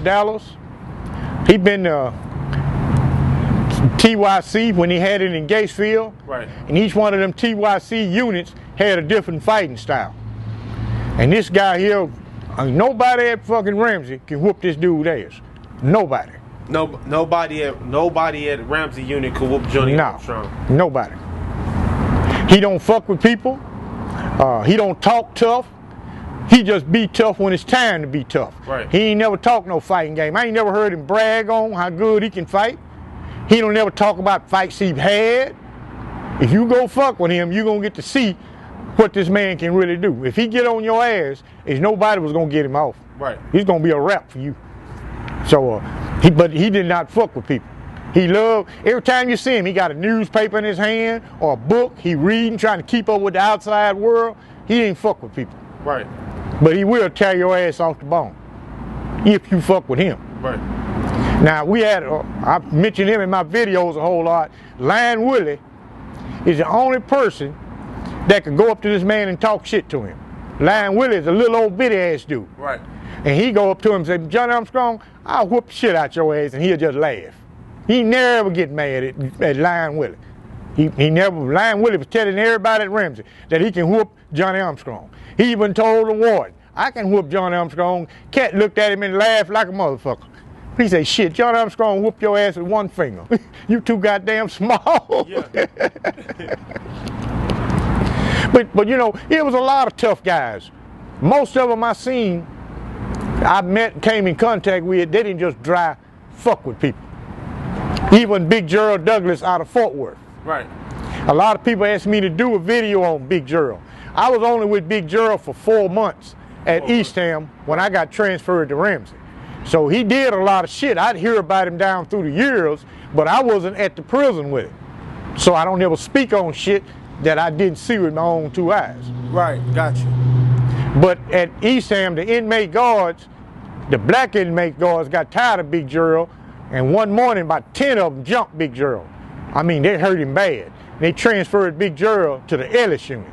North Dallas. He been to TYC when he had it in Gatesville. Right. And each one of them TYC units had a different fighting style. And this guy here, nobody at fucking Ramsey can whoop this dude's ass. Nobody. Nobody at Ramsey unit could whoop Johnny Armstrong. Nobody. He don't fuck with people. He don't talk tough. He just be tough when it's time to be tough. Right. He ain't never talk no fighting game. I ain't never heard him brag on how good he can fight. He don't never talk about fights he's had. If you go fuck with him, you gonna get to see what this man can really do. If he get on your ass, there's nobody was gonna get him off. Right. He's gonna be a rap for you. So, but he did not fuck with people. He loved, every time you see him, he got a newspaper in his hand or a book, he reading, trying to keep up with the outside world. He ain't fuck with people. Right. But he will tear your ass off the bone if you fuck with him. Right. Now, we had, I mentioned him in my videos a whole lot. Lion Willie is the only person that could go up to this man and talk shit to him. Lion Willie is a little old bitty ass dude. Right. And he go up to him and say, Johnny Armstrong, I'll whoop the shit out your ass, and he'll just laugh. He never get mad at Lion Willie. He never, Lion Willie was telling everybody at Ramsey that he can whoop Johnny Armstrong. He even told the warden, I can whoop Johnny Armstrong. Cat looked at him and laughed like a motherfucker. He said, shit, Johnny Armstrong whooped your ass with one finger. You too goddamn small. Yeah. But you know, it was a lot of tough guys. Most of them I seen, I met, came in contact with, they didn't just dry fuck with people. Even Big Gerald Douglas out of Fort Worth. Right. A lot of people asked me to do a video on Big Gerald. I was only with Big Gerald for 4 months at Eastham when I got transferred to Ramsey. So he did a lot of shit. I'd hear about him down through the years, but I wasn't at the prison with him. So I don't ever speak on shit that I didn't see with my own 2 eyes. Right, gotcha. But at Eastham, the inmate guards, the black inmate guards got tired of Big Gerald, and one morning about 10 of them jumped Big Gerald. I mean, they hurt him bad. They transferred Big Gerald to the Ellis unit.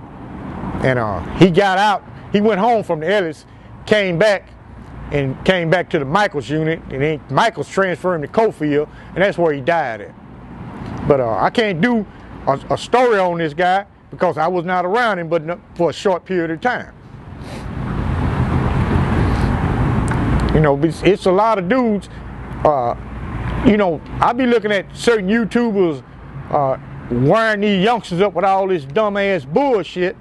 And he got out, he went home from the Ellis, came back to the Michaels unit, and then Michaels transferred him to Cofield, and that's where he died at. But I can't do a story on this guy because I was not around him but for a short period of time. You know, it's a lot of dudes, you know, I be looking at certain YouTubers wiring these youngsters up with all this dumbass bullshit.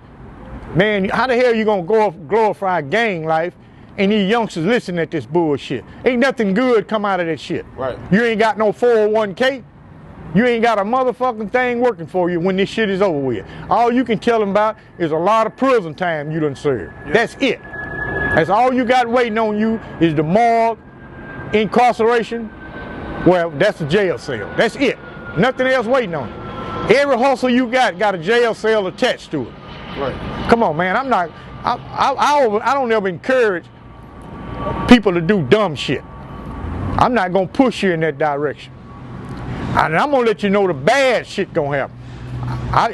Man, how the hell you gonna go glorify gang life and these youngsters listening at this bullshit? Ain't nothing good come out of that shit. Right. You ain't got no 401k. You ain't got a motherfucking thing working for you when this shit is over with. All you can tell them about is a lot of prison time you done served. Yeah. That's it. That's all you got waiting on you is the morgue, incarceration. Well, that's a jail cell. That's it. Nothing else waiting on you. Every hustle you got a jail cell attached to it. Right. Come on, man. I don't ever encourage people to do dumb shit. I'm not gonna push you in that direction. And I'm gonna let you know the bad shit gonna happen.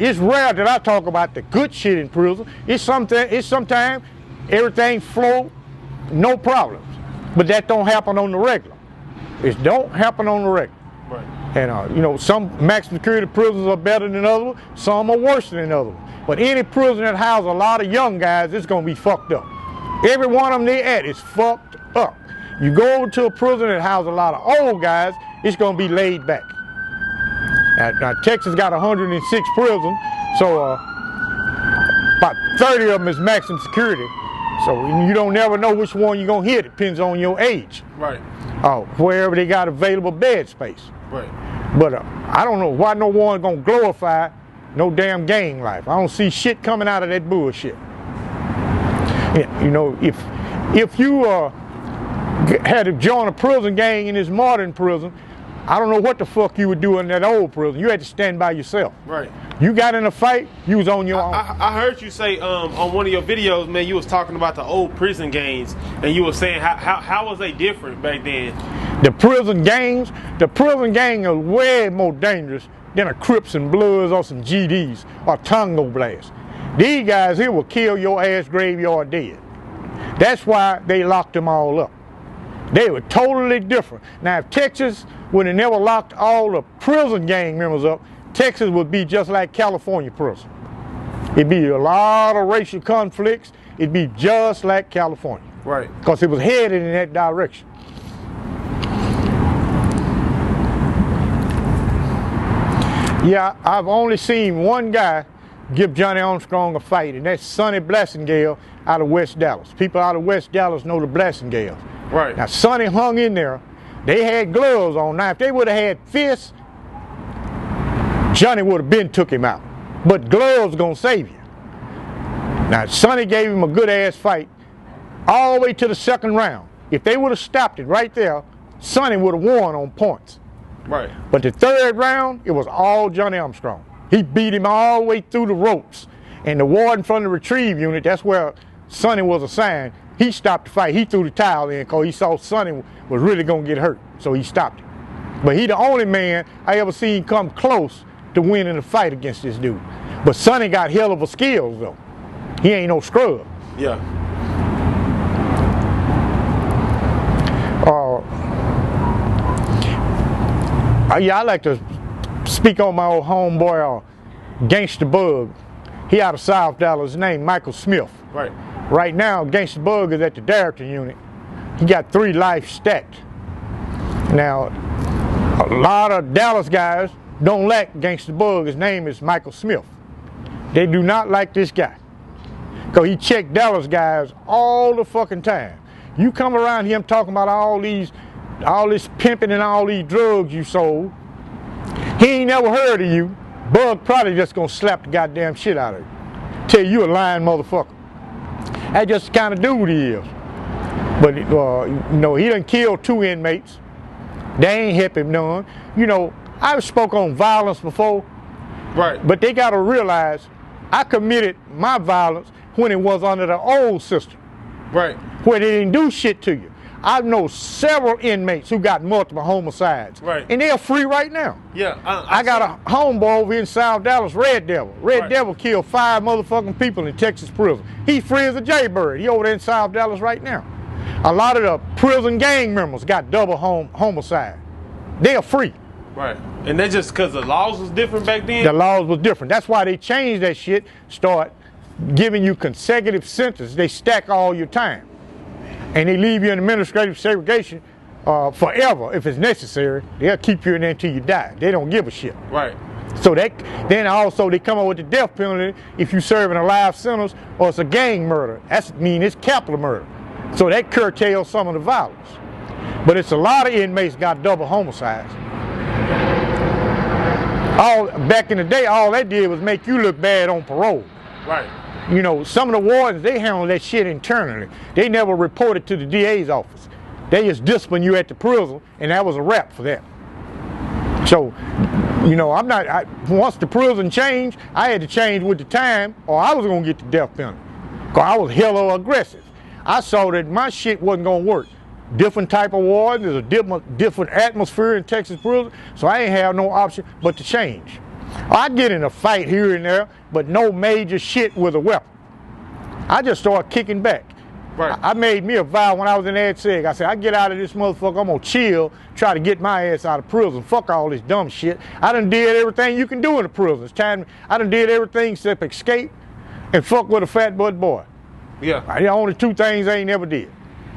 It's rare that I talk about the good shit in prison. It's sometimes everything flow, no problems. But that don't happen on the regular. It don't happen on the regular. Right. And you know, some maximum security prisons are better than others, some are worse than others. But any prison that houses a lot of young guys, it's gonna be fucked up. Every one of them they at is fucked up. You go over to a prison that houses a lot of old guys, it's gonna be laid back. Now Texas got 106 prisons, so about 30 of them is maximum security. So you don't never know which one you're gonna hit. It depends on your age. Right. Wherever they got available bed space. Right. But I don't know why no one gonna glorify no damn gang life. I don't see shit coming out of that bullshit. You know, if you had to join a prison gang in this modern prison, I don't know what the fuck you would do in that old prison. You had to stand by yourself. Right. You got in a fight, you was on your own. I heard you say on one of your videos, man, you was talking about the old prison gangs, and you were saying how was they different back then? The prison gang are way more dangerous than a Crips and Bloods or some GDs or Tongo Blasts. These guys here will kill your ass graveyard dead. That's why they locked them all up. They were totally different. Now, if Texas would have never locked all the prison gang members up, Texas would be just like California prison. It'd be a lot of racial conflicts. It'd be just like California. Right. Because it was headed in that direction. Yeah, I've only seen one guy give Johnny Armstrong a fight, and that's Sonny Blassingale out of West Dallas. People out of West Dallas know the Blassingales. Right. Now, Sonny hung in there. They had gloves on. Now, if they would have had fists, Johnny would have been took him out. But gloves gonna save you. Now, Sonny gave him a good-ass fight all the way to the second round. If they would have stopped it right there, Sonny would have won on points. Right. But the third round, it was all Johnny Armstrong. He beat him all the way through the ropes. And the warden from the retrieve unit, that's where Sonny was assigned, he stopped the fight. He threw the towel in because he saw Sonny was really going to get hurt. So he stopped it. But he the only man I ever seen come close to winning a fight against this dude. But Sonny got hell of a skills, though. He ain't no scrub. Yeah. Yeah, I like to speak on my old homeboy, Gangsta Bug. He out of South Dallas. His name Michael Smith. Right. Right now, Gangsta Bug is at the Darrington unit. He got 3 life stacked. Now, a lot of Dallas guys don't like Gangsta Bug. His name is Michael Smith. They do not like this guy. Because he checked Dallas guys all the fucking time. You come around him talking about all this pimping and all these drugs you sold. He ain't never heard of you. Bug probably just gonna slap the goddamn shit out of you. Tell you a lying motherfucker. That's just the kind of dude he is. But you know, he done killed 2 inmates. They ain't help him none. You know, I've spoke on violence before. Right. But they gotta realize I committed my violence when it was under the old system. Right. Where they didn't do shit to you. I know several inmates who got multiple homicides. Right. And they're free right now. Yeah. I got a homeboy over in South Dallas, Red Devil. Red Devil killed 5 motherfucking people in Texas prison. He's free as a jaybird. He over there in South Dallas right now. A lot of the prison gang members got double homicide. They're free. Right. And that's just because the laws was different back then? The laws was different. That's why they changed that shit, start giving you consecutive sentences. They stack all your time. And they leave you in administrative segregation forever if it's necessary. They'll keep you in there until you die. They don't give a shit. Right. So then also they come up with the death penalty if you serving a life sentence or it's a gang murder. That's it's capital murder. So that curtails some of the violence. But it's a lot of inmates got double homicides. Back in the day, all that did was make you look bad on parole. Right. You know, some of the wardens, they handle that shit internally. They never reported to the DA's office. They just discipline you at the prison, and that was a wrap for that. So, you know, once the prison changed, I had to change with the time, or I was gonna get the death penalty. Because I was hella aggressive. I saw that my shit wasn't gonna work. Different type of ward, there's a different atmosphere in Texas prison, so I ain't have no option but to change. I'd get in a fight here and there, but no major shit with a weapon. I just started kicking back. Right. I made me a vow when I was in AdSeg. I said, I get out of this motherfucker, I'm gonna chill, try to get my ass out of prison. Fuck all this dumb shit. I done did everything you can do in the prison. It's time, I done did everything except escape and fuck with a fat butt boy. Yeah. The only 2 things I ain't never did.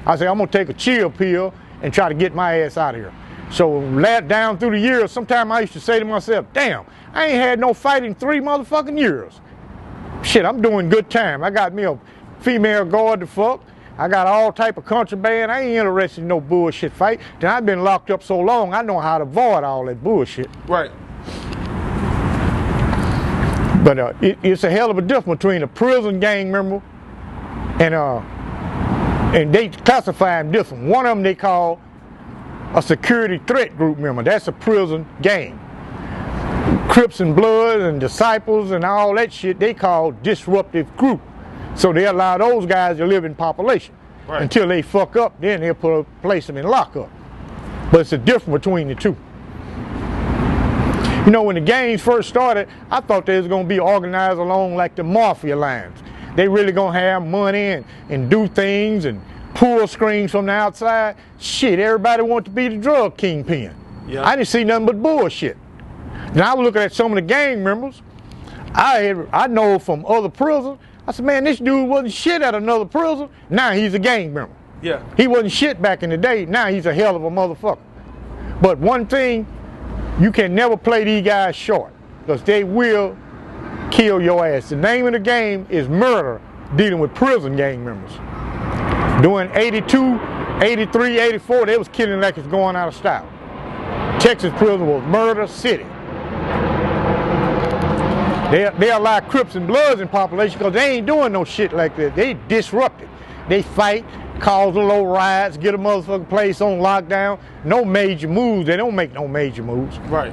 I said, I'm gonna take a chill pill and try to get my ass out of here. So down through the years, sometimes I used to say to myself, damn, I ain't had no fight in 3 motherfucking years. Shit, I'm doing good time. I got me a female guard to fuck. I got all type of contraband. I ain't interested in no bullshit fight. Then I've been locked up so long, I know how to avoid all that bullshit. Right. But it's a hell of a difference between a prison gang member and they classify them different. One of them they call a security threat group member. That's a prison gang. Crips and Bloods and Disciples and all that shit, they call disruptive group. So they allow those guys to live in population. Right. Until they fuck up, then they'll place them in lockup. But it's a difference between the 2. You know, when the gangs first started, I thought they was gonna be organized along like the mafia lines. They really gonna have money and do things and pull screens from the outside. Shit, everybody want to be the drug kingpin. Yeah. I didn't see nothing but bullshit. Now I was looking at some of the gang members. I know from other prisons. I said, man, this dude wasn't shit at another prison. Now he's a gang member. Yeah. He wasn't shit back in the day. Now he's a hell of a motherfucker. But one thing, you can never play these guys short, because they will kill your ass. The name of the game is murder, dealing with prison gang members. During 82, 83, 84, they was killing like it's going out of style. Texas prison was murder city. They allow Crips and Bloods in population because they ain't doing no shit like that. They disrupted. They fight, cause a low riots, get a motherfucking place on lockdown. No major moves. They don't make no major moves. Right.